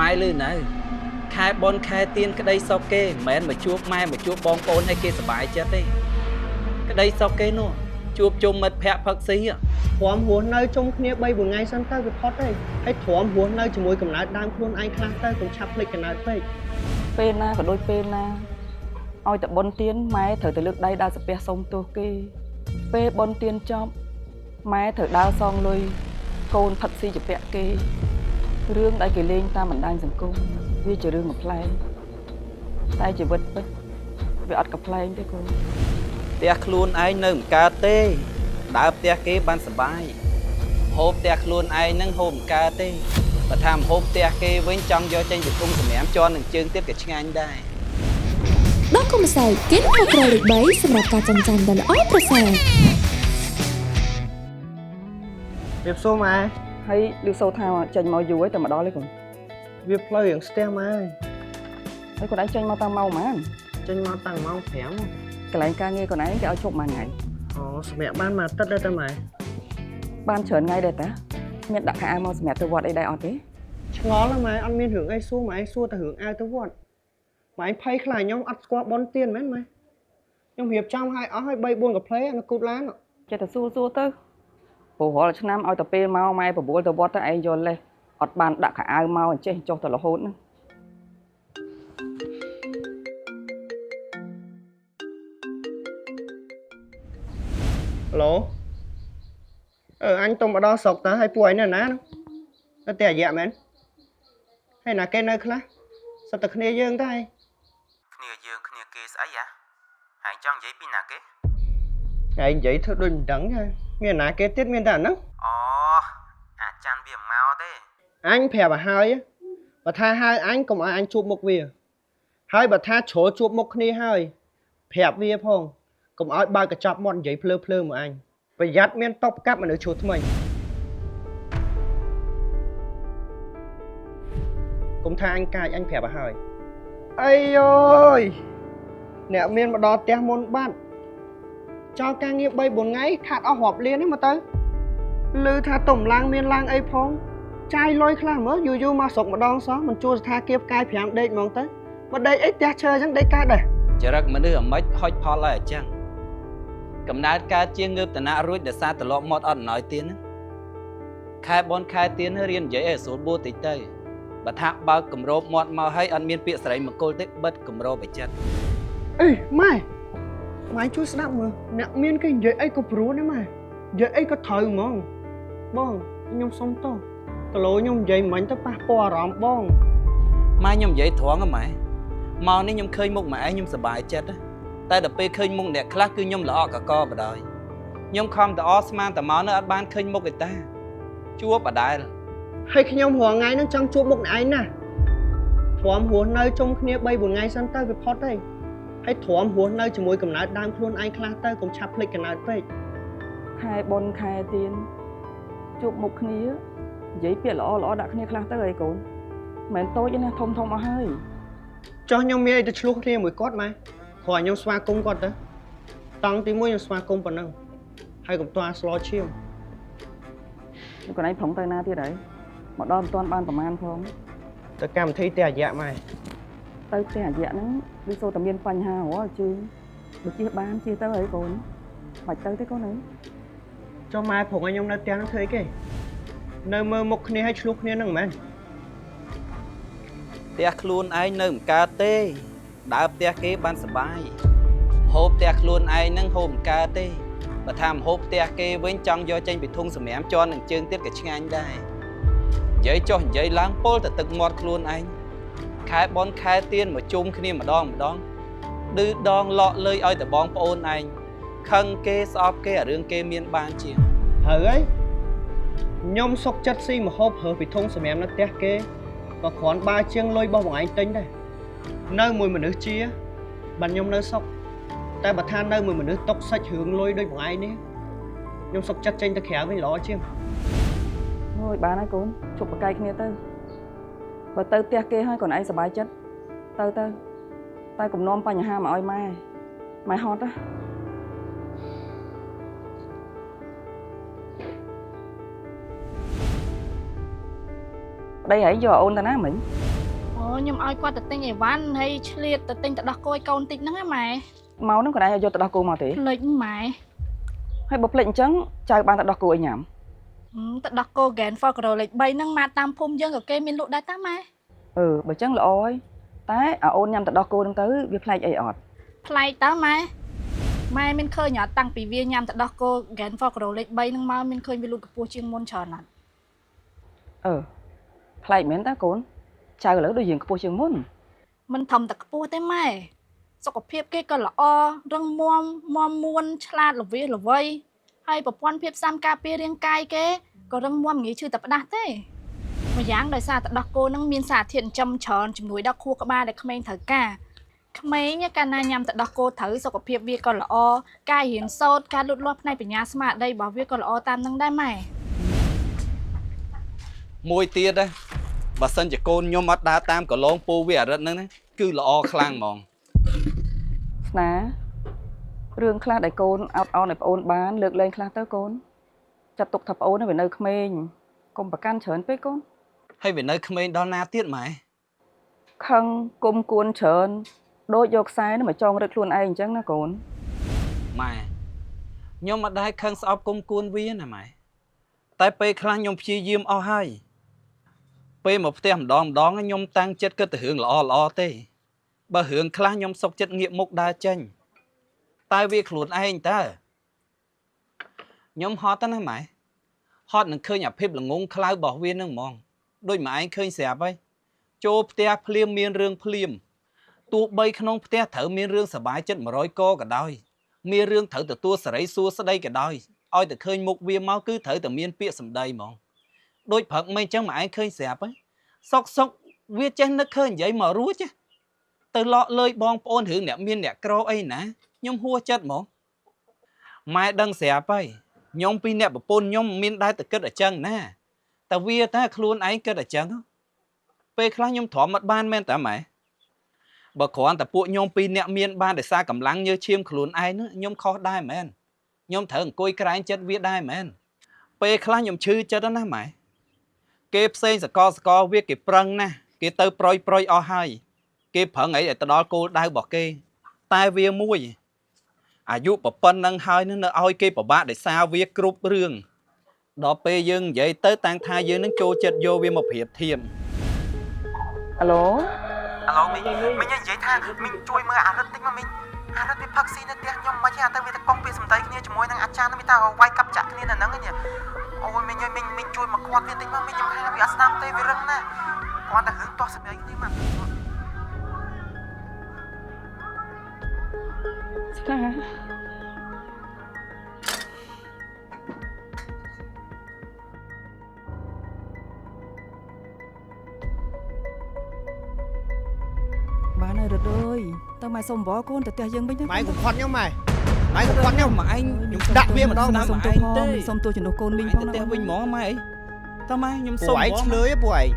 ម៉ែលឺនៅខែបនខែទៀនក្តីសុខគេមិនមែនមកជួបម៉ែមកជួបបងប្អូនឲ្យគេសប្បាយចិត្តទេក្តីសុខគេនោះជួបជុំមិត្តភ័ក្តិផឹកស៊ីទ្រាំរស់នៅជុំគ្នា3 4ថ្ងៃសិនទៅវាផុតទេហើយទ្រាំរស់នៅជាមួយកំណើតដើមខ្លួនឯងខ្លះទៅកុំឆាប់ភ្លេចកំណើតពេកពេលណាក៏ដូចពេលណាឲ្យតែបុណ្យទានម៉ែត្រូវតែលើកដៃដើរសាពះសុំទោសគេពេលបុណ្យទានចប់ម៉ែត្រូវដើរសងលុយកូនផឹកស៊ីជាពាក់គេរឿងដែលគេលេងតាមបណ្ដាញសង្គមវាជារឿងកំប្លែងតែជីវិតពិតវាអត់កំប្លែងទេកូនផ្ទះខ្លួនឯងនៅមិនកើតទេដើរផ្ទះគេបានសុបាយហូបផ្ទះខ្លួនឯងនឹងហូបមិនកើតទេបើថាហូបផ្ទះគេវិញចង់យកចេញទៅគុំសម្រាមជន់នឹងជើងទៀតក៏ឆ្ងាញ់ដែរដកគុំម្សៅគិនខុសក្រលេខ3សម្រាប់ការចំចាំដ៏ល្អប្រសើរវាផ្សូម៉ែហើយលឺសូថាចេញមកយូរហើយតែមកដល់ទេកូនវាផ្លូវរៀងស្ទះម៉ែហើយកូនឯងចេញមកតាមម៉ោងប៉ុន្មានចេញមកតាំងម៉ោង5កន្លែងការងារកូនឯងគេឲ្យជប់មួយថ្ងៃអូសម្រាប់បានមួយអាទិត្យដែរតើម៉ែបានច្រើនថ្ងៃដែរតាមានដាក់ខោអាវមកសម្រាប់ទៅវត្តអីដែរអត់ទេឆ្ងល់ណាស់ម៉ែអត់មានរឿងអីសួរម៉ែសួរតែរឿងអាវទៅវត្តម៉ែភ័យខ្លាចខ្ញុំអត់ស្គាល់បនទៀនមែនម៉ែខ្ញុំរៀបចំឲ្យអស់ឲ្យ3 4កាផ្លេនៅគូតឡានចេះតែសួរទៅព្រោះរាល់ឆ្នាំឲ្យតែពេលមកម៉ែបបួលទៅវត្តទៅឯងយកលេសអត់បានដាក់ខោអាវមកអញ្ចេះចុះទៅរហូតហ្នឹងឡូអញទៅមកដល់ស្រុកតើឲ្យពួកឯងនៅណាទៅតែរយៈមែនហើយណាគេនៅខ្លះសិតតែគ្នាយើងទៅហើយគ្នាយើងគ្នាគេស្អីហ៎ហើយចង់និយាយពីណាគេឯងនិយាយធ្វើដូចមិនដឹងទេមានណាគេទៀតមានតែអាហ្នឹងអូអាចារ្យវាមកទេអញប្រាប់ឲ្យហើយបើថាហៅអញកុំឲ្យអញជួបមុខវាហើយបើថាជ្រុលជួបមុខគ្នាហើយប្រាប់វាផងកុំឲ្យបើកកញ្ចប់មាត់និយាយភ្លើមកអញប្រយ័ត្នមានតបកាប់មនុស្សឈួតថ្មីកុំថាអញកាចអញប្រាប់ឲ្យហើយអីយយអ្នកមានមកដល់ផ្ទះមុនបាត់ចោលការងារ3 4ថ្ងៃខាត់អស់រាប់លានហ្នឹងមកទៅឮថាទុំឡើងមានឡើងអីផងចាយលុយខ្លះមើលយូរមកស្រុកម្ដងសោះមិនជួលសថាគៀបកាយ5ដេកហ្មងទៅមកដេកអីផ្ទះឈើអញ្ចឹងដេកកើតដែរចរិតមនុស្សអាម៉េចហុចផលហើយអញ្ចឹងកំណើតកើតជាងងើបតណៈរួចដោយសារត្រឡប់មកអត់ណយទៀនហ្នឹងខែបនខែទៀនរៀននិយាយឲ្យស្រួលបួតិចទៅបើថាបើកគម្របមាត់មកឲ្យអត់មានពាក្យស្រីមង្គលទេបិទគម្របឲ្យចិត្តអេម៉ែជួយស្ដាប់មើលអ្នកមានគេនិយាយអីក៏ព្រោះដែរម៉ែនិយាយអីក៏ត្រូវហ្មងបងខ្ញុំសុំទោសគីឡូខ្ញុំនិយាយមិញទៅប៉ះពាល់អារម្មណ៍បងម៉ែខ្ញុំនិយាយត្រង់ហ៎ម៉ែមកនេះខ្ញុំឃើញមុខម៉ែខ្ញុំសប្បាយចិត្តតែដល់ពេលឃើញមុខអ្នកខ្លះគឺខ្ញុំល្អកកបដ ாய் ខ្ញុំខំតអស្មានតមកនៅអត់បានឃើញមុខឯតាជួបបដែលហើយខ្ញុំរាល់ថ្ងៃនឹងចង់ជួបមុខអ្នកឯងណាទ្រាំរស់នៅជុំគ្នា3 4ថ្ងៃសិនទៅវាផុតទេហើយទ្រាំរស់នៅជាមួយកំណើតដើមខ្លួនឯងខ្លះទៅកុំឆាប់ភ្លេចកំណើតពេកខែបុណ្យខែទៀនជួបមុខគ្នានិយាយពាក្យល្អដាក់គ្នាខ្លះទៅអីកូនមិនតូចទេណាធំអស់ហើយចុះខ្ញុំមានអីទៅឆ្លោះគ្នាមួយគាត់ម៉ែគ្រាន់ខ្ញុំស្វាគមន៍គាត់ទៅតង់ទី1ខ្ញុំស្វាគមន៍ប៉ុណ្ណឹងហើយកុំទាស់ស្លោឈាមកូនឯងប្រងទៅណាទៀតហើយមកដល់មិនទាន់បានប្រមាណផងទៅកម្មវិធីទេអយៈម៉ែទៅទេអយៈហ្នឹងវាសូវតែមានបញ្ហារាល់ជឿបើជិះបានជិះទៅហើយកូនបាច់ទៅទេកូនអើយចុះម៉ែប្រងឲ្យខ្ញុំនៅផ្ទះហ្នឹងធ្វើអីគេនៅមើលមុខគ្នាឲ្យឆ្លោះគ្នាហ្នឹងមែនផ្ទះខ្លួនឯងនៅមិនកើតទេដើរផ្ទះគេបានសុបាយហូបផ្ទះខ្លួនឯងនឹងហូបមិនកើតទេបើថាហូបផ្ទះគេវិញចង់យកចេញពីធុងសម្រាមជន់នឹងជើងទៀតក៏ឆ្ងាញ់ដែរនិយាយចុះនិយាយឡើងពលទៅទឹកមាត់ខ្លួនឯងខែបនខែទៀនមកជុំគ្នាម្ដងឌឺដងលក់លើយឲ្យតែបងប្អូនឯងខឹងគេស្អប់គេអារឿងគេមានបានជាងត្រូវហើយខ្ញុំសុកចិត្តស៊ីមហូបហើពីធុងសម្រាមនៅផ្ទះគេក៏គ្រាន់បើជាងលុយរបស់បងឯងទិញដែរនៅមួយមនុស្សជាបានខ្ញុំនៅសុកតែបើថានៅមួយមនុស្សຕົកសាច់រឿងលុយដូចបងឯងនេះខ្ញុំសុកចិត្តចេញទៅក្រៅវិញល្អជាងអូយបានហើយកូនជប់បកកាយគ្នាទៅបើទៅផ្ទះគេហើយកូនឯងសប្បាយចិត្តទៅតែកុំនាំបញ្ហាមកឲ្យម៉ែហត់ណាប្តីហើយយកអូនទៅណាមិញ Ồ, nhưng ai qua tật tinh ấy ván hay liệt tật tinh tật đọc cô câu tích nắng á mày. Mau nó còn ai vô tật đọc cô mà thế. Lịch mày. Hay bộc lệnh trắng chào bạn tật đọc cô ấy nhảm. Tật đọc cô ghen phò rồi lịch bay nắng mà tam phum dân ở kê miên lộ đá tá mày. Bởi trắng là ôi. Tái ôn nhằm tật đọc cô đang tới việc play ấy ọt. Play tá mày. Mày mình khơi nhỏ tăng vì viên nhằm tật đọc cô ghen phò rồi lịch bay nắng mà mình khơi miên lộ cặp chiên môn tròn nè. Play miễn ta cốn. Chào lỡ đôi diện cặp chiên môn. Mình thầm tật cặp tế mày. Sau cặp phiếp cái cơ là o, răng muôn muôn chla là vía là vây. Hay bà quan phiếp xăm ca bia riêng cai kế, có răng muôn nghĩ chư tập đạt thế. Mà dáng đời xa tật đọc cô nâng miên xả thiện châm tròn chùm núi đọc khu các ba để khám anh thở ca. Khám ấy nhá ca na nhằm tật đọc cô thử sau cặp phiếp vía còn là o, ca hiến sốt, ca lụt lọp này phải nhà smart đây bảo vía còn là o tam nâng đai mày. Môi tiết á, bà sân cho cô nhóm mắt đá tam có lông pô với rất nâng cứ là o khlang mong. Ná rương khá đại côn out này ôn bán lược lên khá tới côn chặt tục thập ôn nó phải nơi khmênh cùng bà can chớn với côn Hay về nơi khmênh đó na tiết mày. khăng cùng cuốn chớn đôi dọc sai nó mà cho được luôn anh chẳng nó côn Mày nhóm mắt đá khăn sọp cung cuốn với nè mày. Tại bê khlang nhóm phía diêm o hai. Bê một tên đón nhóm tăng chất cơ từ hướng là o tê. Bà hướng khlang nhóm sọc chất nghiệm mục đa chênh. Tai việc luôn anh ta. Nhóm hot á nè mày. Hot nâng khơi nhà phép là ngôn khlau bỏ viên nâng mong. Đôi mà anh khơi xẹp ấy. Chô ptia phliêm miên rương phliêm. Tụ bây khăn ông ptia thở miên rương sở bái chất mà rối cô cả đôi. Miên rương thở từ tua sở ấy xua sở đây cả đôi. Ôi từ khơi mục viên máu cứ thở từ miên pia sầm đây mong. Đôi phật mây chẳng mà anh khơi xẹp ấy. Sóc viết chân nó khơi vậy mà rúa chứ. Từ lọ lời bong ôn hướng nẹ miên nẹ krô ấy nè. Nhóm hua chất mong. Mai đăng xẹp ấy. Nhóm pi nẹ bà pôn nhóm miên đai từ kết ở chân nè. Ta vía ta luôn ấy kết ở chân. Bê khá nhóm thỏa mặt ban men ta mày. Bà khoan ta phụ nhóm pi nẹ miên ban để xa cầm lăng như chiêm luôn ấy nữa. Nhóm khó đai men. Nhóm thở côi cái chất viết đai men. Bê khá nhóm chư chất đó nè mày. Kê xây sẽ có viết kì prăng nè. Kê tơ proi o hai. Kê phở ấy để ta đó cô đai bỏ kê. Tai vía mùi. Dụ bà phân nâng hơi nó ôi kê bà bác để sao viết group rương. Đó bê dương vậy tới tăng thai dương nâng chô chất vô vì một hiệp thiềm. alo Alo mình như vậy tha mình chui mưa rất tích mà mình rất biết bác sĩ nó tiếc nhưng mà chỉ ta vì ta công việc sầm tay kia chỉ môi năng cha nó mới tao quay cặp chặt kia là nắng cái nhỉ. Ôi mình chui mà quan viên tích mà mình nhầm hai vì Aslam tây vì rừng nè. Quan ta hướng to sầm đấy cái mà. bà này được ơi tao mày xong bỏ con tao tè dân bánh Mày cũng khoan nhau mày. Mày cũng khoan nhau mà anh đặt viên mà đó mà xong tôi phong xong tôi chuyển đồ côn minh phong nó vinh mỏ mày. Tao mày nhóm xong Bụi bỏ lưới bụi.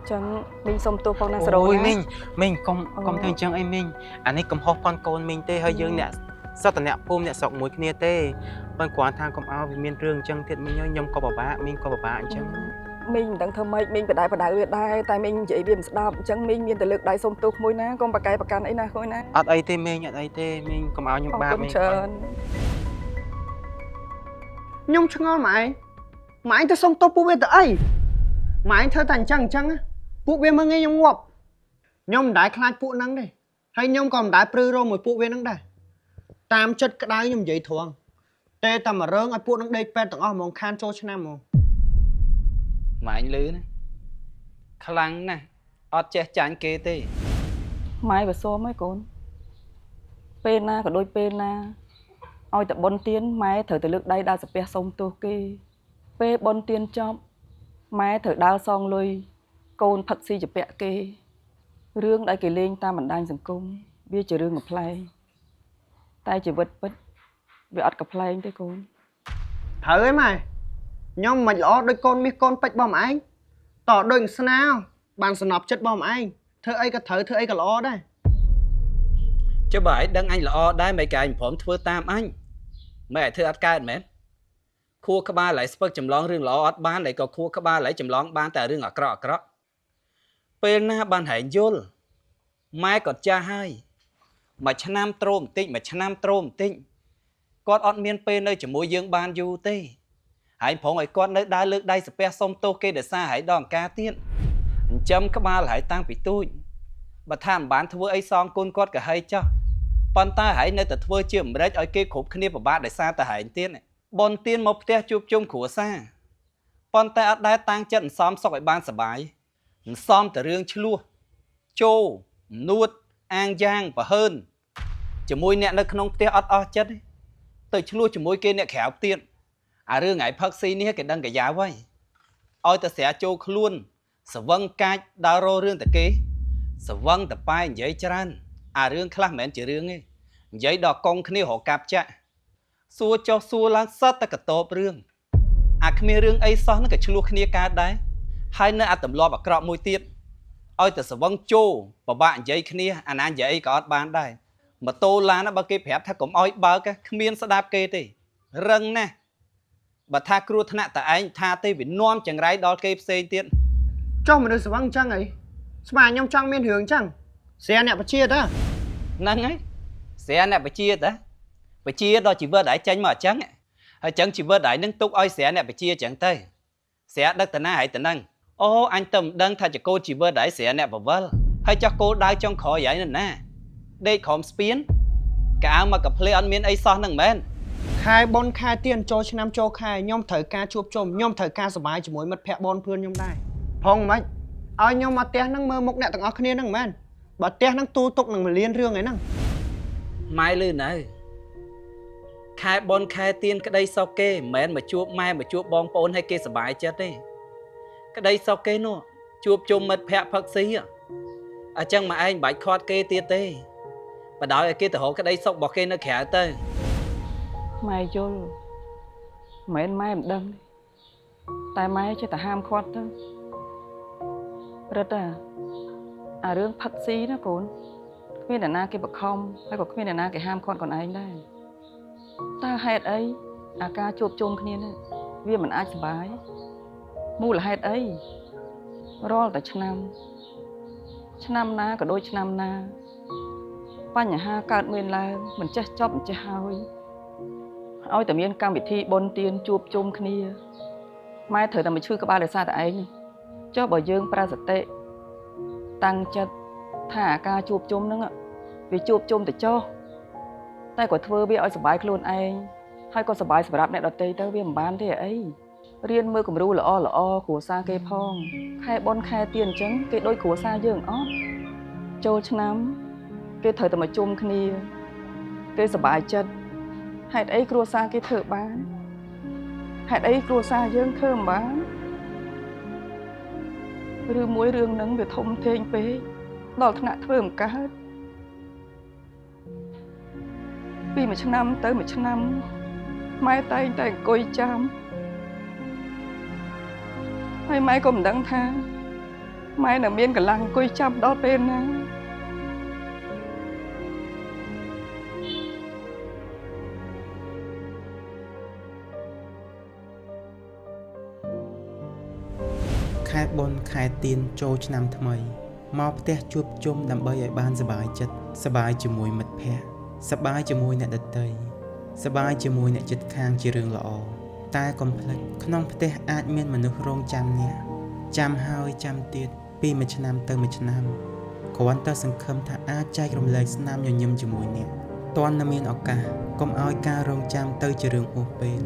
chẳng minh xong tôi phong năng sờ Ôi rồi mình công thương chân em mình anh ấy cầm hộp con mình tê hơi dương nè. Sao tao nè phôm nè sọc mũi kia tê. Bên quán thang cầm áo vì miên rương chân thiệt mình nhớ nhom có bà mình có bà anh chân. mình đang thơm mây mình phải đại việt đại tại mình chỉ viêm đạp chẳng mình miền từ lực đại sông tục môi ná con bà cái bà can ấy na khôi ná Ở đây tê mình cầm áo nhom ba mình. Nhung cho ngon mày. Mà anh ta xong tốt bố bê tới ấy. Mà anh thơ thành chăng chăng á. Bố bê mà nghe nhung ngọp. Nhung đái khai phụ nắng đây. Hay nhung còn đái prư rô mùi phụ bê nắng đây. Tam chất cái đái nhung dậy thường. Tê ta mà rớng ai phụ nắng đây bê tặng ổ mong khan cho chân em mong. Mà anh lứ nè. Khlang nè. Ất chết chán kê tê. mai và xô mấy con pên na có đôi pên na ôi tập bon tiên mai thở từ lực đây đa sập pe sông tô kê pe bon tiên chom mai thở đao song lui côn phật si chụp pe kê rương đại kỳ lên ta mình đang dừng cung bia chờ rương ngập play tay chỉ vật vì ắt cặp play thế con Thử ấy mày. Nhưng mà lõ đôi con biết con bạch bom anh. Tỏ đừng sao nào. Bạn sẽ nộp chất bom anh. Thơ ấy cả thử thơ ấy cả lõ đây. Chứ bởi đăng anh là o đai mấy cái anh phỏng thưa tam anh. Mẹ thưa át cài mến. ខួរក្បាលឡៃស្ពឹកចម្លងរឿងល្អអត់បានហើយក៏ខួរក្បាលឡៃចម្លងបានតែរឿងអាក្រក់ពេលណាបានហែងយល់ម៉ែគាត់ចាស់ហើយមួយឆ្នាំត្រោមបន្តិចគាត់អត់មានពេលនៅជាមួយយើងបានយូរទេហើយប្រងឲ្យគាត់នៅដើរលើកដៃសាពះសុំទោសគេដោយសារហើយដល់អង្ការទៀតអញ្ចឹមក្បាលហើយតាំងពីទូចបើថាមិនបានធ្វើអីសងគុណគាត់ក៏ហីចោះប៉ុន្តែហើយនៅតែធ្វើជាម្រេចឲ្យគេគ្រប់គ្នាពិបាកដោយសារតែហែងទៀតបនទៀនមកផ្ទះជួបជុំគ្រួសារប៉ុន្តែអត់ដែលតាំងចិត្តអន្សំសុខឲ្យបានសុបាយអន្សំតែរឿងឆ្លោះជោនួតអាងយ៉ាងប្រហើនជាមួយអ្នកនៅក្នុងផ្ទះអត់អស់ចិត្តទៅឆ្លោះជាមួយគេអ្នកក្រៅទៀតអារឿងថ្ងៃផឹកស៊ីនេះគេដឹងកាយ៉ាវហើយឲ្យតែស្រាចូលខ្លួនសវឹងកាច់ដើររោរឿងតែគេសវឹងតប៉ែនិយាយច្រើនអារឿងខ្លះមិនមែនជារឿងទេនិយាយដល់កងគ្នារកកាប់ចាក់សួរចុះសួរឡើងសត្វតែកតបរឿងអាគ្មានរឿងអីសោះនឹងក៏ឆ្លោះគ្នាកើតដែរហើយនៅអាទម្លាប់អាក្រក់មួយទៀតឲ្យតែសវឹងជោពិបាកនិយាយគ្នាអាណានិយាយអីក៏អត់បានដែរម៉ូតូឡានបើគេប្រាប់ថាកុំឲ្យបើកគ្មានស្ដាប់គេទេរឹងណាស់បើថាគ្រោះថ្នាក់តែឯងថាទេវានាំចង្រៃដល់គេផ្សេងទៀត ចុះមនុស្សស្វឹងចឹងអីស្មាខ្ញុំចង់មានរឿងចឹងស្រាអ្នកបជាតាហ្នឹងហើយស្រាអ្នកបជាតាបជាដល់ជីវិតឯងចេញមកអញ្ចឹងហើយចឹងជីវិតឯងនឹងទុកឲ្យស្រាអ្នកបជាអញ្ចឹងទៅស្រាដឹកតាណាហើយតាហ្នឹងអូអញទៅមិនដឹងថាចកោជីវិតឯងស្រាអ្នកបវលហើយចោះគោលដៅចុងក្រោយឯងណាដេកក្រោមស្ពានកៅមកកាផ្លេអត់មានអីសោះហ្នឹងមែនខែបុនខែទៀនចូលឆ្នាំចូលខែខ្ញុំត្រូវការជួបជុំខ្ញុំត្រូវការសប្បាយជាមួយមិត្តភក្តិបងប្អូនខ្ញុំដែរផងមិនឲ្យខ្ញុំមកផ្ទះហ្នឹងមើលមុខអ្នកទាំងអស់គ្នាហ្នឹងមែនបើផ្ទះហ្នឹងទូទុកនឹង1លានរឿងអីហ្នឹងម៉ែលឺនៅខែបុនខែទៀនក្តីសោកគេមិនមែនមកជួបម៉ែមកជួបបងប្អូនឲ្យគេសប្បាយចិត្តទេក្តីសោកគេនោះជួបជុំមិត្តភក្តិផឹកស៊ីអញ្ចឹងមកឯងមិនបាច់ខាត់គេទៀតទេបដ ாய் ឲ្យគេទៅរកក្តីសុខរបស់គេនៅក្រៅទៅម៉ែយល់មិនមែនម៉ែមិនដឹងតែម៉ែចេះតែហាមឃាត់ទៅព្រឹត្តអារឿងផឹកស៊ីណាកូនគ្មានអ្នកណាគេបខំហើយក៏គ្មានអ្នកណាគេហាមឃាត់ខ្លួនឯងដែរតើហេតុអីអាការជួបជុំគ្នានេះវាមិនអាចសុបាយមូលហេតុអីរាល់តែឆ្នាំណាក៏ដូចឆ្នាំណាបញ្ហាកើតមានឡើងមិនចេះចប់មិនចេះហើយឲ្យតែមានកម្មវិធីបុណ្យទានជួបជុំគ្នាម៉ែត្រូវតែមកឈឺក្បាលដោយសារតែឯងចុះបើយើងប្រើសតិតាំងចិត្តថាអាការជួបជុំហ្នឹងវាជួបជុំទៅចុះតែក៏ធ្វើវាឲ្យសុបាយខ្លួនឯងហើយក៏សុបាយសម្រាប់អ្នកដទៃទៅវាមិនបានទេអីរៀនមើលគំរូល្អគ្រួសារគេផងខែបុណ្យខែទៀនអញ្ចឹងគេដូចគ្រួសារយើងអត់ចូលឆ្នាំគេត្រូវតែមកជុំគ្នាគេសុបាយចិត្តហេតុអីគ្រួសារគេធ្វើបានហេតុអីគ្រួសារយើងធ្វើមិនបានឬមួយរឿងហ្នឹងវាធំធេងពេកដល់ថ្នាក់ធ្វើមិនកើតពីមួយឆ្នាំទៅមួយឆ្នាំម៉ែតែងតែអង្គុយចាំហើយម៉ែក៏មិនដឹងថាម៉ែនៅមានកម្លាំងអង្គុយចាំដល់ពេលណាខែបុណ្យខែទៀនចូលឆ្នាំថ្មីមកផ្ទះជួបជុំដើម្បីឲ្យបានសប្បាយចិត្តសប្បាយជាមួយមិត្តភក្តិសប្បាយជាមួយអ្នកដទៃសប្បាយជាមួយអ្នកជិតខាងជារឿងល្អតែកុំភ្លេចក្នុងផ្ទះអាចមានមនុស្សរងចាំអ្នកចាំហើយចាំទៀតពីមួយឆ្នាំទៅមួយឆ្នាំគ្រាន់តែសង្ឃឹមថាអាចចែករំលែកស្នាមញញឹមជាមួយអ្នកទាន់តែមានឱកាសកុំឲ្យការរងចាំទៅជារឿងអូសពេល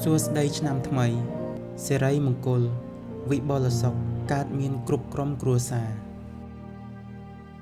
សួស្តីឆ្នាំថ្មីសិរីមង្គលវិបុលសុខកើតមានគ្រប់ក្រុមគ្រួសារ